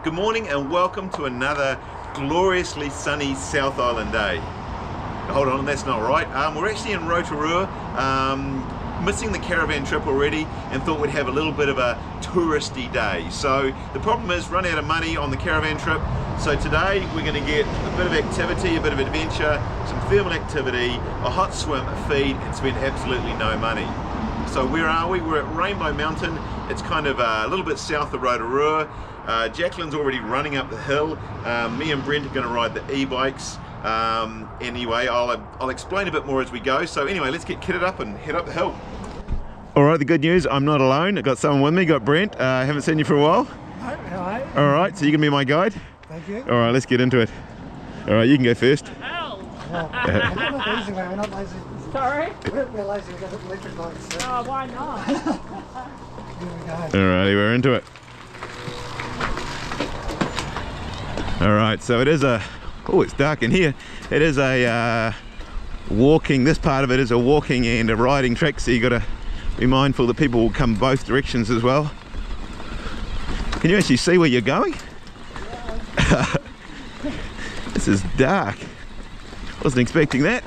Good morning and welcome to another gloriously sunny South Island day. Hold on, that's not right. We're actually in Rotorua, missing the caravan trip already, and thought we'd have a little bit of a touristy day. So the problem is run out of money on the caravan trip. So today we're going to get a bit of activity, a bit of adventure, some thermal activity, a hot swim, a feed, and spend absolutely no money. So where are we? We're at Rainbow Mountain. It's kind of a little bit south of Rotorua. Jacqueline's already running up the hill. Me and Brent are going to ride the e-bikes. Anyway, I'll explain a bit more as we go. So anyway, let's get kitted up and head up the hill. Alright, the good news, I'm not alone. I've got someone with me, got Brent. I haven't seen you for a while. Hello. Alright, so you're going to be my guide? Thank you. Alright, let's get into it. Alright, you can go first. Well, we're not lazy, we're not lazy. Sorry? We're lazy, we've got electric bikes. So. Oh, why not? Here we go. Alrighty, we're into it. Alright, so it is a, oh, it's dark in here. It is a walking, this part of it is a walking and a riding track, so you got to be mindful that people will come both directions as well. Can you actually see where you're going? Yeah. This is dark. Wasn't expecting that.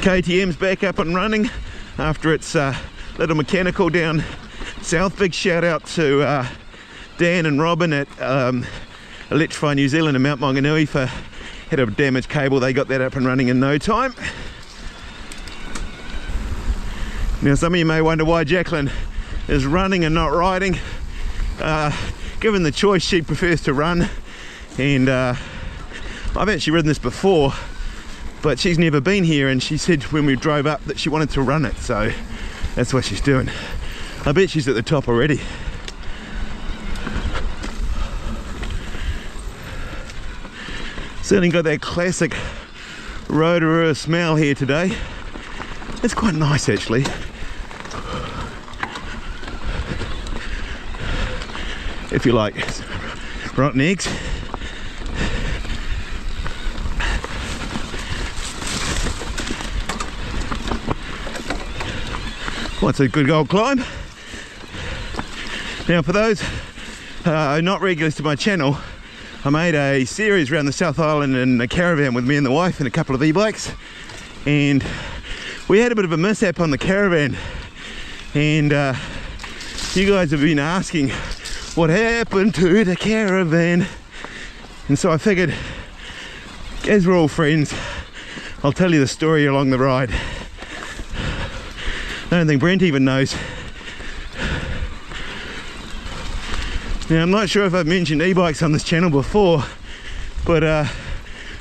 KTM's back up and running after its little mechanical down south. Big shout out to Dan and Robin at Electrify New Zealand and Mount Maunganui for had a damaged cable. They got that up and running in no time. Now some of you may wonder why Jacqueline is running and not riding. Given the choice, she prefers to run, and I've actually ridden this before, but she's never been here, and she said when we drove up that she wanted to run it, so that's what she's doing. I bet she's at the top already. Certainly got that classic Rotorua smell here today. It's quite nice actually. If you like rotten eggs. What's a good old climb? Now for those not regulars to my channel, I made a series around the South Island in a caravan with me and the wife and a couple of e-bikes, and we had a bit of a mishap on the caravan, and you guys have been asking what happened to the caravan, and so I figured, as we're all friends, I'll tell you the story along the ride. I don't think Brent even knows. Now I'm not sure if I've mentioned e-bikes on this channel before, but I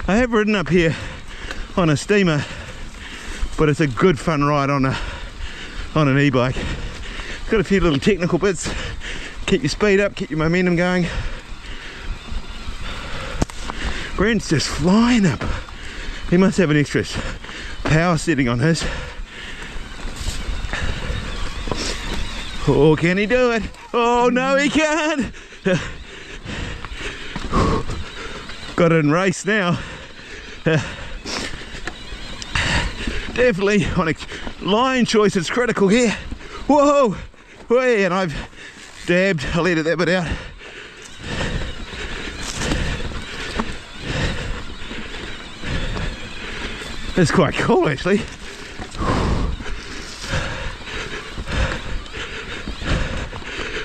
have ridden up here on a steamer, but it's a good fun ride on an e-bike. Got a few little technical bits, keep your speed up, keep your momentum going. Brent's just flying up. He must have an extra power setting on his. Oh, can he do it? Oh no, he can't! Got it in race now. Definitely on a line choice, it's critical here. Whoa! Way, and I've dabbed, I'll edit that bit out. It's quite cool actually.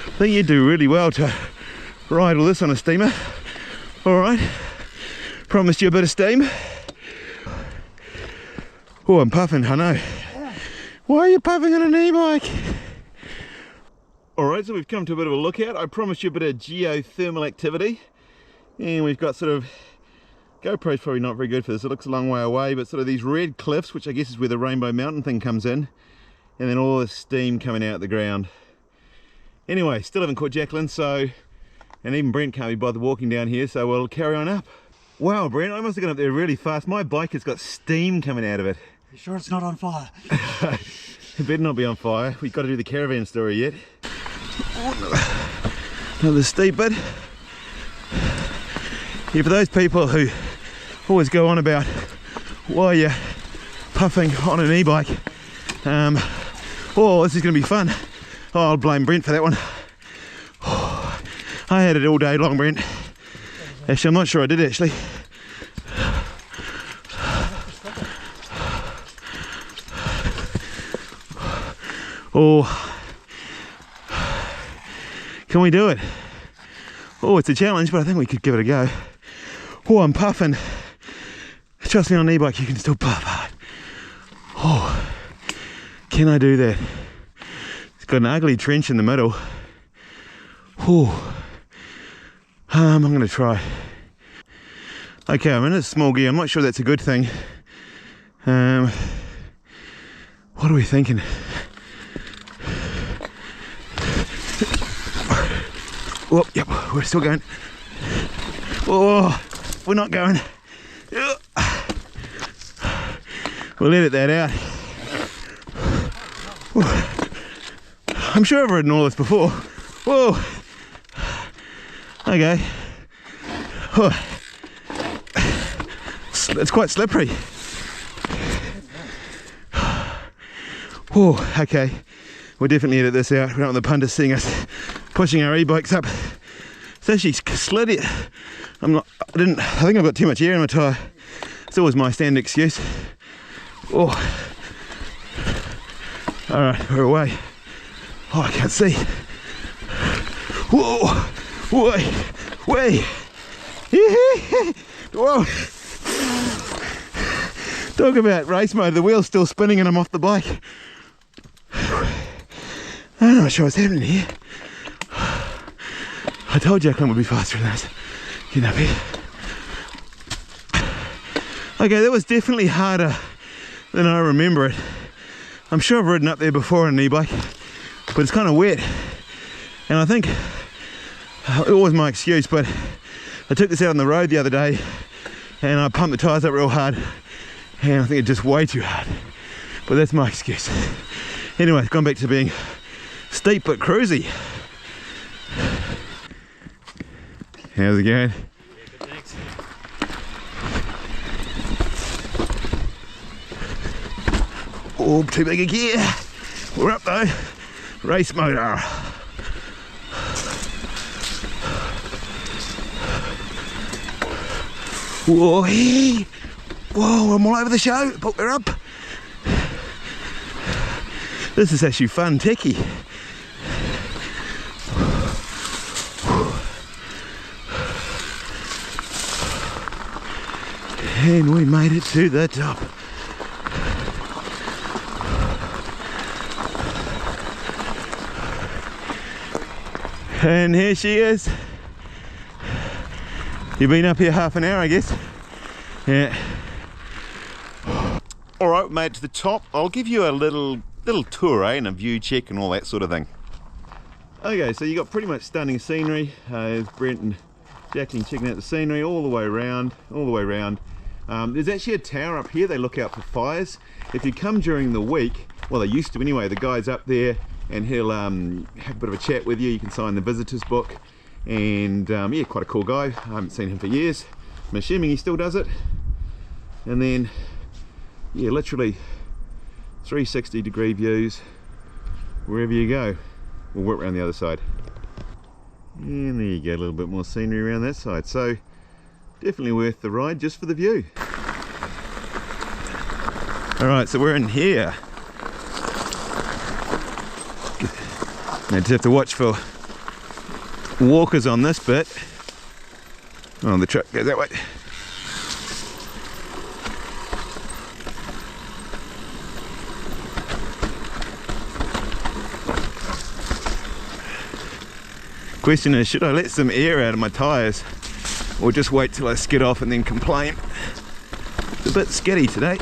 I think you do really well to ride all this on a steamer. Alright, promised you a bit of steam. Oh, I'm puffing, I know. Why are you puffing on an e-bike? Alright, so we've come to a bit of a lookout. I promised you a bit of geothermal activity. And we've got sort of, GoPro's probably not very good for this, it looks a long way away, but sort of these red cliffs, which I guess is where the Rainbow Mountain thing comes in. And then all this steam coming out of the ground. Anyway, still haven't caught Jacqueline, so, and even Brent can't be bothered walking down here, so we'll carry on up. Wow, Brent, I must have gone up there really fast. My bike has got steam coming out of it. You sure it's not on fire? It better not be on fire. We've got to do the caravan story yet. Another steep bit. Yeah, for those people who always go on about why you're puffing on an e-bike, oh, this is going to be fun. Oh, I'll blame Brent for that one. I I had it all day long, Brent. Actually, I'm not sure I did actually. Oh, can we do it? Oh, it's a challenge, but I think we could give it a go. Oh, I'm puffing. Trust me, on an e-bike you can still puff hard. Oh, can I do that? It's got an ugly trench in the middle. Oh, I'm gonna try. Okay, I'm in a small gear. I'm not sure that's a good thing. What are we thinking? Oh, yep, we're still going. Oh, we're not going. We'll edit that out. I'm sure I've ridden all this before. Whoa. Okay. It's quite slippery. Oh, okay. We'll definitely edit this out. We don't want the punters seeing us pushing our e-bikes up. It's actually slid it. I think I've got too much air in my tyre. It's always my standard excuse. Oh. Alright, we're away. Oh, I can't see. Whoa! Way! Way! Whoa! Talk about race mode. The wheel's still spinning and I'm off the bike. I'm not sure what's happening here. I told Jacqueline would be faster than this. Get up here. Okay, that was definitely harder than I remember it. I'm sure I've ridden up there before on an e-bike, but it's kind of wet. And I think it was my excuse, but I took this out on the road the other day and I pumped the tyres up real hard and I think it's just way too hard. But that's my excuse. Anyway, it's gone back to being steep but cruisy. How's it going? Yeah, good, thanks. Oh, too big a gear. We're up though. Race motor. Whoa, hey. Whoa, I'm all over the show. But we're up. This is actually fun, techie. And we made it to the top. And here she is. You've been up here half an hour, I guess. Yeah. All right, we made it to the top. I'll give you a little tour, and a view check and all that sort of thing. Okay, so you got pretty much stunning scenery. There's Brent and Jacqueline checking out the scenery all the way around, there's actually a tower up here. They look out for fires. If you come during the week, well, they used to anyway, the guy's up there and he'll have a bit of a chat with you. You can sign the visitor's book, and yeah, quite a cool guy. I haven't seen him for years. I'm assuming he still does it. And then, yeah, literally 360-degree views wherever you go. We'll work around the other side. And there you go, a little bit more scenery around that side. So definitely worth the ride just for the view. All right, so we're in here. Now just have to watch for walkers on this bit. Oh, the truck goes that way. Question is, should I let some air out of my tyres or just wait till I skid off and then complain? It's a bit skiddy today.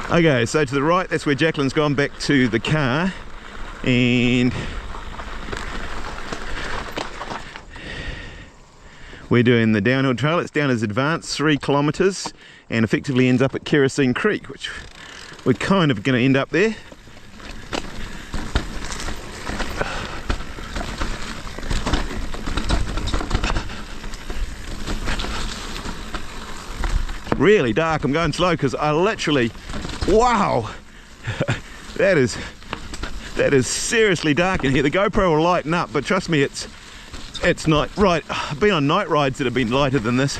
Okay, so to the right, that's where Jacqueline's gone back to the car, and we're doing the downhill trail. It's down as advanced 3 kilometres and effectively ends up at Kerosene Creek, which we're kind of going to end up there. Really dark. I'm going slow because I literally Wow, that is seriously dark in here. The GoPro will lighten up, but trust me, it's night. Right, I've been on night rides that have been lighter than this.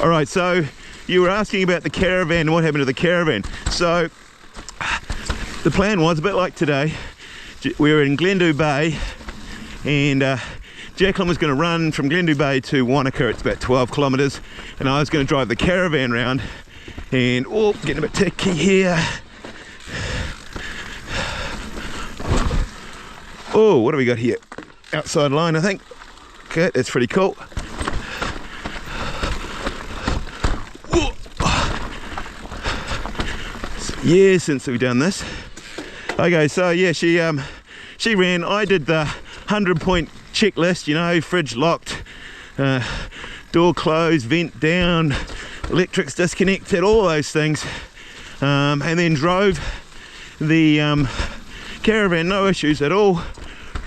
All right, so you were asking about the caravan, what happened to the caravan. So the plan was a bit like today. We were in Glendew Bay, and Jacqueline was going to run from Glendew Bay to Wanaka. It's about 12 kilometres, and I was going to drive the caravan round. And oh, getting a bit ticky here. Oh, what do we got here? Outside line, I think. Okay, that's pretty cool. Years since we've done this. Okay, so yeah, she ran. I did the 100-point checklist, you know, fridge locked, door closed, vent down, electrics disconnected, all those things, and then drove the caravan, no issues at all,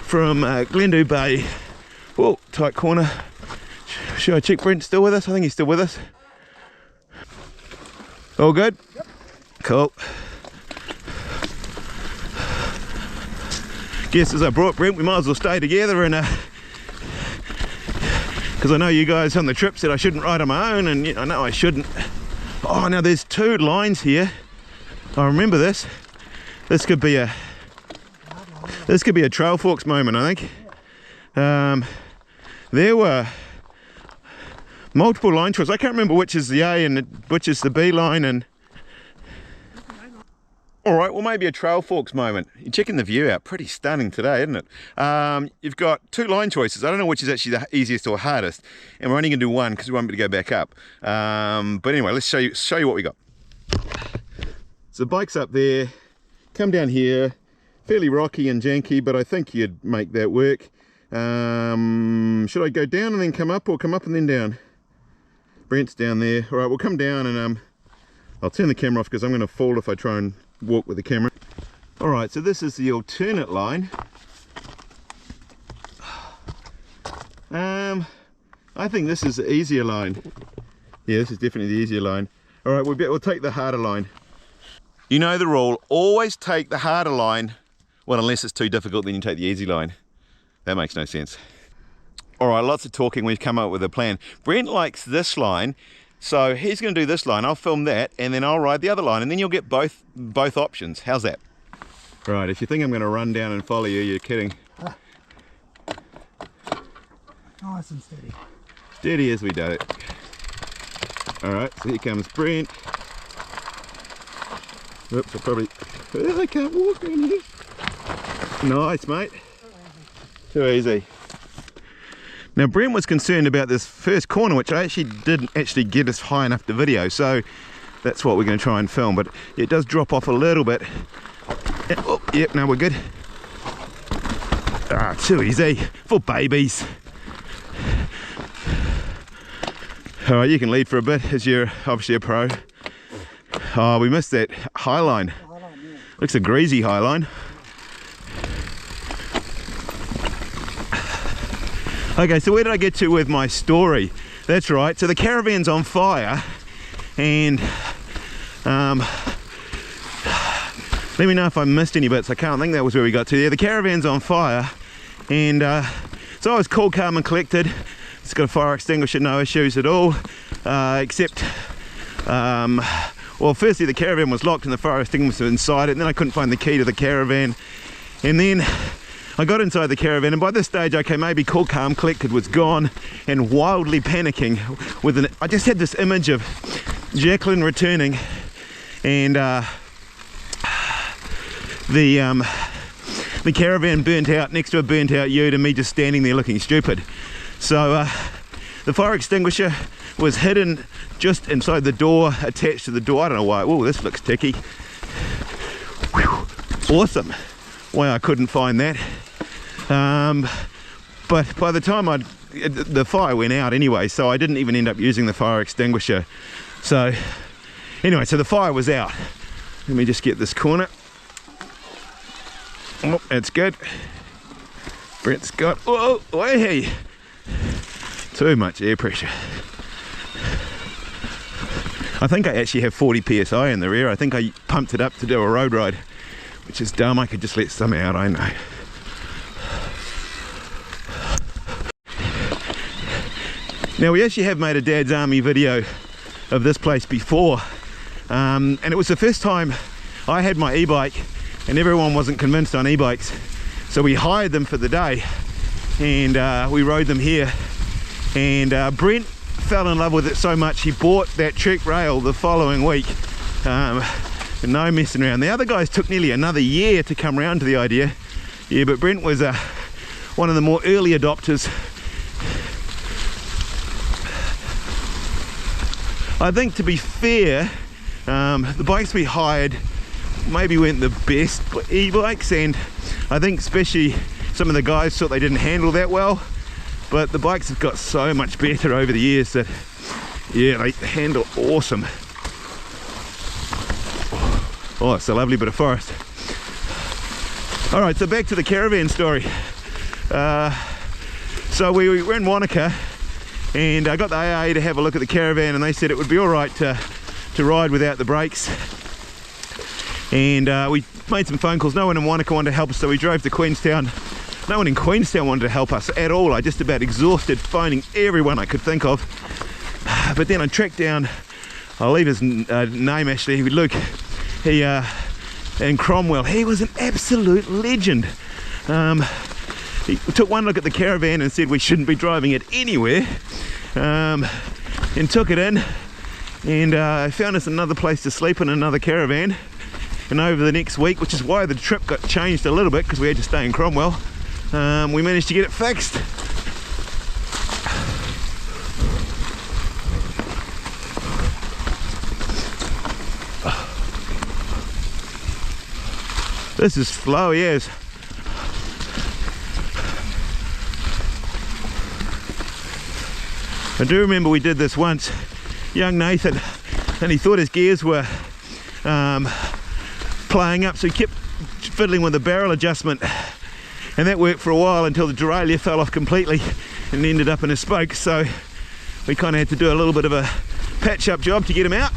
from Glendew Bay. Oh, tight corner. Should I check Brent's still with us? I think he's still with us. All good? Yep. Cool. Guess as I brought Brent, we might as well stay together, and because I know you guys on the trip said I shouldn't ride on my own, and I know I shouldn't. Oh, now there's two lines here. I remember this. This could be a Trail Forks moment, I think. There were multiple line choices. I can't remember which is the A and which is the B line, and all right, well, maybe a Trail Forks moment. You're checking the view out. Pretty stunning today, isn't it? You've got two line choices. I don't know which is actually the easiest or hardest, and we're only going to do one because we want me to go back up. But anyway, let's show you what we got. So the bike's up there. Come down here. Fairly rocky and janky, but I think you'd make that work. Should I go down and then come up, or come up and then down? Brent's down there. All right, we'll come down, and I'll turn the camera off because I'm going to fall if I try and walk with the camera. All right, so this is the alternate line. I think this is the easier line. Yeah, this is definitely the easier line. All right, we'll take the harder line. You know the rule, always take the harder line. Well, unless it's too difficult, then you take the easy line. That makes no sense. All right, lots of talking, we've come up with a plan. Brent likes this line, so he's going to do this line. I'll film that, and then I'll ride the other line, and then you'll get both options. How's that? Right, if you think I'm going to run down and follow you, you're kidding. Nice and steady. Steady as we do it. All right, so here comes Brent. Oops, I can't walk around here. Nice, mate. Too easy. Now Brent was concerned about this first corner, which I didn't get us high enough to video, so that's what we're going to try and film, but it does drop off a little bit. Oh, yep, no, we're good. Ah, too easy for babies. All right, you can lead for a bit as you're obviously a pro. Oh, we missed that high line. Looks a greasy high line. Okay, so where did I get to with my story? That's right, so the caravan's on fire, and let me know if I missed any bits. I can't think that was where we got to. Yeah, the caravan's on fire, and so I was cool, calm and collected. It's got a fire extinguisher, no issues at all, except well, firstly the caravan was locked and the fire extinguisher was inside it, and then I couldn't find the key to the caravan, and then I got inside the caravan, and by this stage, okay, maybe cool, calm, collected was gone, and wildly panicking I just had this image of Jacqueline returning, and the caravan burnt out, next to a burnt out ute, and me just standing there looking stupid. So the fire extinguisher was hidden just inside the door, attached to the door. I don't know why. Oh, this looks ticky. Whew. Awesome. Why I couldn't find that. But by the time the fire went out anyway, so I didn't even end up using the fire extinguisher. So anyway, so the fire was out. Let me just get this corner. Oh, that's good. Brent's got, oh, hey. Too much air pressure. I think I actually have 40 psi in the rear. I think I pumped it up to do a road ride, which is dumb. I could just let some out, I know. Now we actually have made a Dad's Army video of this place before, and it was the first time I had my e-bike and everyone wasn't convinced on e-bikes, so we hired them for the day and we rode them here, and Brent fell in love with it so much he bought that Trek rail the following week. No messing around. The other guys took nearly another year to come around to the idea, yeah, but Brent was one of the more early adopters. I think, to be fair, the bikes we hired maybe weren't the best e-bikes, and I think especially some of the guys thought they didn't handle that well, but the bikes have got so much better over the years that, yeah, they handle awesome. Oh, it's a lovely bit of forest. All right, so back to the caravan story. So we were in Wanaka, and I got the AA to have a look at the caravan, and they said it would be all right to ride without the brakes. And we made some phone calls. No one in Wanaka wanted to help us, so we drove to Queenstown. No one in Queenstown wanted to help us at all. I just about exhausted phoning everyone I could think of. But then I tracked down, I'll leave his name actually, Luke. He in Cromwell. He was an absolute legend. He took one look at the caravan and said we shouldn't be driving it anywhere, and took it in, and found us another place to sleep in another caravan. And over the next week, which is why the trip got changed a little bit because we had to stay in Cromwell, we managed to get it fixed. This is flowy as. I do remember we did this once, young Nathan, and he thought his gears were playing up, so he kept fiddling with the barrel adjustment, and that worked for a while until the derailleur fell off completely and ended up in his spokes, so we kind of had to do a little bit of a patch up job to get him out.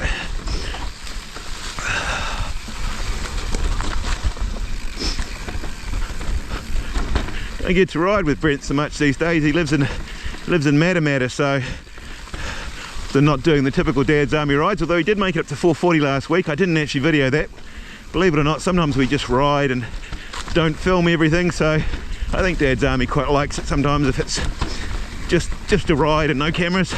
I get to ride with Brent so much these days. He lives in Matamata, so they're not doing the typical Dad's Army rides, although he did make it up to 440 last week. I didn't actually video that. Believe it or not, sometimes we just ride and don't film everything, so I think Dad's Army quite likes it sometimes if it's just a ride and no cameras.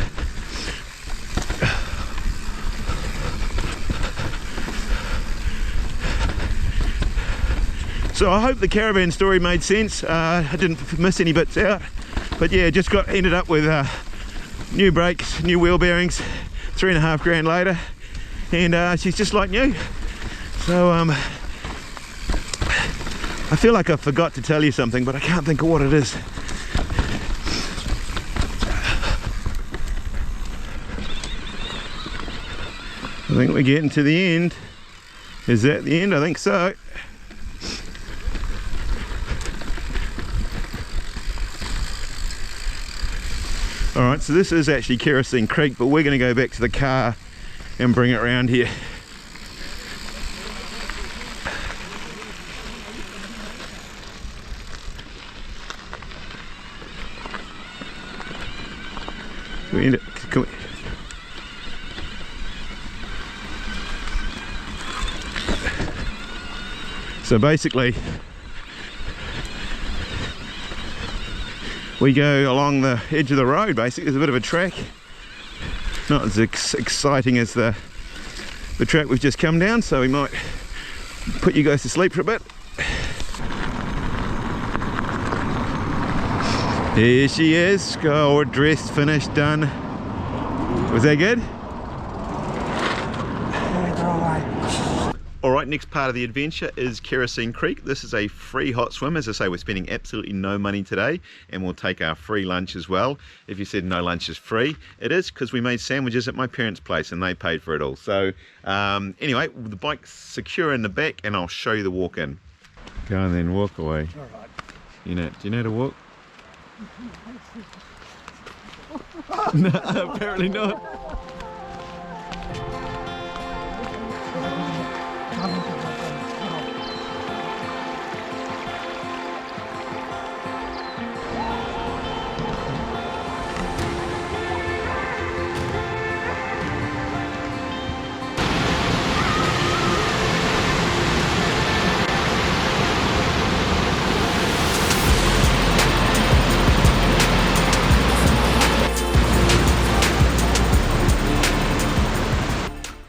So I hope the caravan story made sense. I didn't miss any bits out, but yeah, just ended up with new brakes, new wheel bearings, $3.5 grand later, and she's just like new. So I feel like I forgot to tell you something, but I can't think of what it is. I think we're getting to the end. Is that the end? I think so. Alright, so this is actually Kerosene Creek, but we're going to go back to the car and bring it around here. We end it. Can we? So basically, we go along the edge of the road. Basically, there's a bit of a track, not as exciting as the track we've just come down, so we might put you guys to sleep for a bit. Here she is, all dressed, finished, done. Was that good? Alright, next part of the adventure is Kerosene Creek. This is a free hot swim. As I say, we're spending absolutely no money today, and we'll take our free lunch as well. If you said no lunch is free, it is, because we made sandwiches at my parents' place and they paid for it all. So anyway, the bike's secure in the back and I'll show you the walk in. Go and then walk away. Alright. Do you know how to walk? No, apparently not.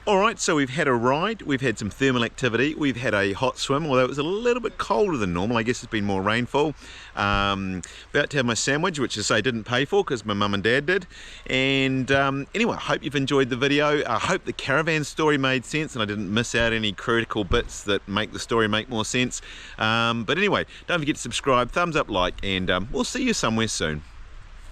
Alright, so we've had a ride, we've had some thermal activity, we've had a hot swim, although it was a little bit colder than normal. I guess it's been more rainfall. About to have my sandwich, which I didn't pay for because my mum and dad did. And anyway, I hope you've enjoyed the video. I hope the caravan story made sense and I didn't miss out any critical bits that make the story make more sense. But anyway, don't forget to subscribe, thumbs up, like, and we'll see you somewhere soon.